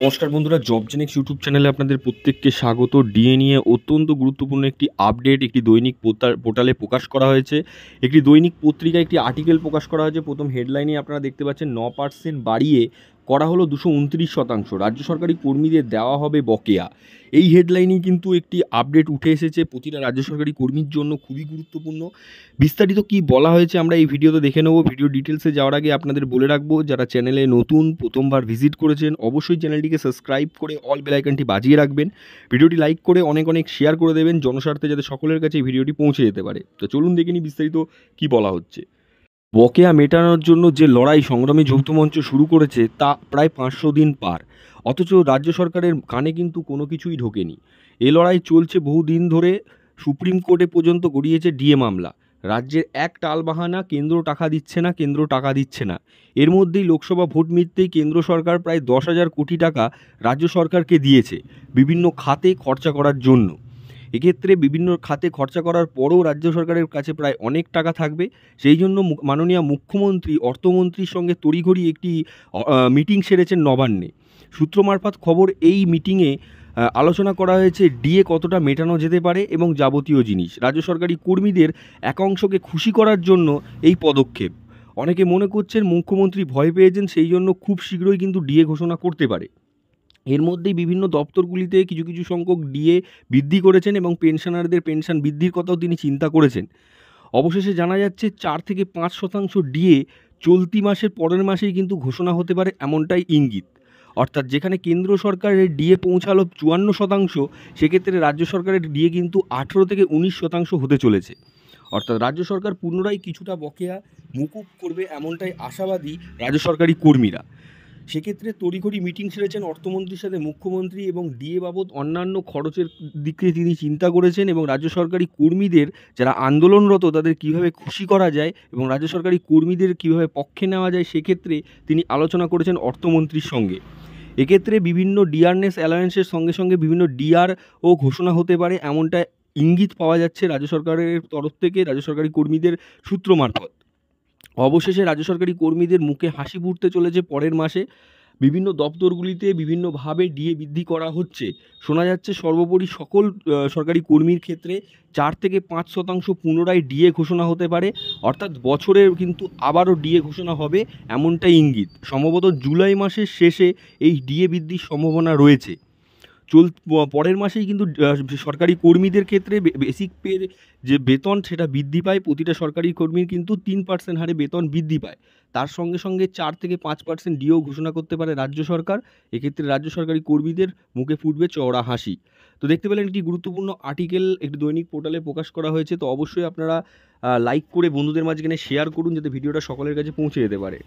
নমস্কার বন্ধুরা, জবজেনিক্স ইউটিউব চ্যানেলে আপনাদের প্রত্যেককে স্বাগত। ডিএ নিয়ে অত্যন্ত গুরুত্বপূর্ণ একটি আপডেট একটি দৈনিক পোর্টালে প্রকাশ করা হয়েছে। একটি দৈনিক পত্রিকায় একটি আর্টিকেল প্রকাশ করা হয়েছে। প্রথম হেডলাইনে আপনারা দেখতে পাচ্ছেন 9% বাড়িয়ে করা হলো 229%। রাজ্য সরকারি কর্মীদের দেওয়া হবে বকেয়া। এই হেডলাইনেই কিন্তু একটি আপডেট উঠে এসেছে, প্রতিটা রাজ্য সরকারি কর্মীর জন্য খুবই গুরুত্বপূর্ণ। বিস্তারিত কি বলা হয়েছে আমরা এই ভিডিওতে দেখে নেব। ভিডিও ডিটেলসে যাওয়ার আগে আপনাদের বলে রাখবো, যারা চ্যানেলে নতুন প্রথমবার ভিজিট করেছেন অবশ্যই চ্যানেলটিকে সাবস্ক্রাইব করে অল বেল আইকনটি বাজিয়ে রাখবেন। ভিডিওটি লাইক করে অনেক অনেক শেয়ার করে দেবেন জনস্বার্থে, যাতে সকলের কাছে এই ভিডিওটি পৌঁছে যেতে পারে। তো চলুন দেখে নিই বিস্তারিত কি বলা হচ্ছে। বকেয়া মেটানোর জন্য যে লড়াই সংগ্রামী যৌথ মঞ্চ শুরু করেছে তা প্রায় 500 দিন পার, অথচ রাজ্য সরকারের কানে কিন্তু কোনো কিছুই ঢোকেনি। এ লড়াই চলছে বহুদিন ধরে। সুপ্রিম কোর্টে পর্যন্ত গড়িয়েছে ডিএ মামলা। রাজ্যের এক টালবাহানা, কেন্দ্র টাকা দিচ্ছে না, কেন্দ্র টাকা দিচ্ছে না। এর মধ্যেই লোকসভা ভোট মিটতেই কেন্দ্র সরকার প্রায় 10,000 কোটি টাকা রাজ্য সরকারকে দিয়েছে বিভিন্ন খাতে খরচা করার জন্য। এক্ষেত্রে বিভিন্ন খাতে খরচা করার পরও রাজ্য সরকারের কাছে প্রায় অনেক টাকা থাকবে। সেই জন্য মাননীয় মুখ্যমন্ত্রী অর্থমন্ত্রীর সঙ্গে তড়িঘড়ি একটি মিটিং সেরেছেন নবান্নে। সূত্র মারফত খবর, এই মিটিংয়ে আলোচনা করা হয়েছে ডিএ কতটা মেটানো যেতে পারে এবং যাবতীয় জিনিস। রাজ্য সরকারি কর্মীদের একাংশকে খুশি করার জন্য এই পদক্ষেপ। অনেকে মনে করছেন মুখ্যমন্ত্রী ভয় পেয়েছেন, সেই জন্য খুব শীঘ্রই কিন্তু ডিএ ঘোষণা করতে পারে। এর মধ্যেই বিভিন্ন দপ্তরগুলিতে কিছু কিছু সংখ্যক ডিএ বৃদ্ধি করেছেন এবং পেনশনারদের পেনশন বৃদ্ধির কথাও তিনি চিন্তা করেছেন। অবশেষে জানা যাচ্ছে 4 থেকে 5% ডিএ চলতি মাসের পরের মাসেই কিন্তু ঘোষণা হতে পারে, এমনটাই ইঙ্গিত। অর্থাৎ যেখানে কেন্দ্র সরকারের ডিএ পৌঁছালো 54%, সেক্ষেত্রে রাজ্য সরকারের ডিএ কিন্তু 18 থেকে 19% হতে চলেছে। অর্থাৎ রাজ্য সরকার পুনরায় কিছুটা বকেয়া মুকুব করবে, এমনটাই আশাবাদী রাজ্য সরকারি কর্মীরা। সেক্ষেত্রে তড়িঘড়ি মিটিং সেরেছেন অর্থমন্ত্রীর সাথে মুখ্যমন্ত্রী এবং ডিএ বাবদ অন্যান্য খরচের দিকে তিনি চিন্তা করেছেন এবং রাজ্য সরকারি কর্মীদের যারা আন্দোলনরত তাদের কিভাবে খুশি করা যায় এবং রাজ্য সরকারি কর্মীদের কিভাবে পক্ষে নেওয়া যায়, সেক্ষেত্রে তিনি আলোচনা করেছেন অর্থমন্ত্রীর সঙ্গে। এক্ষেত্রে বিভিন্ন ডিআরনেস অ্যালায়েন্সের সঙ্গে সঙ্গে বিভিন্ন ডিআরও ঘোষণা হতে পারে, এমনটা ইঙ্গিত পাওয়া যাচ্ছে রাজ্য সরকারের তরফ থেকে, রাজ্য সরকারি কর্মীদের সূত্র মারফত। অবশেষে রাজ্য সরকারি কর্মীদের মুখে হাসি ফুটতে চলেছে পরের মাসে। বিভিন্ন দপ্তরগুলিতে বিভিন্নভাবে ডিএ বৃদ্ধি করা হচ্ছে। শোনা যাচ্ছে সর্বোপরি সকল সরকারি কর্মীর ক্ষেত্রে 4 থেকে 5% পুনরায় ডিএ ঘোষণা হতে পারে। অর্থাৎ বছরের কিন্তু আবারও ডিএ ঘোষণা হবে, এমনটাই ইঙ্গিত। সম্ভবত জুলাই মাসের শেষে এই ডিএ বৃদ্ধির সম্ভাবনা রয়েছে। পরের মাসেই কিন্তু সরকারি কর্মীদের ক্ষেত্রে বেসিক পের যে বেতন সেটা বৃদ্ধি পায়। প্রতিটা সরকারি কর্মীর কিন্তু 3% হারে বেতন বৃদ্ধি পায়। তার সঙ্গে সঙ্গে 4 থেকে 5% ডিও ঘোষণা করতে পারে রাজ্য সরকার। এক্ষেত্রে রাজ্য সরকারি কর্মীদের মুখে ফুটবে চওড়া হাসি। তো দেখতে পেলেন একটি গুরুত্বপূর্ণ আর্টিকেল একটি দৈনিক পোর্টালে প্রকাশ করা হয়েছে। তো অবশ্যই আপনারা লাইক করে বন্ধুদের মাঝখানে শেয়ার করুন, যাতে ভিডিওটা সকলের কাছে পৌঁছে যেতে পারে।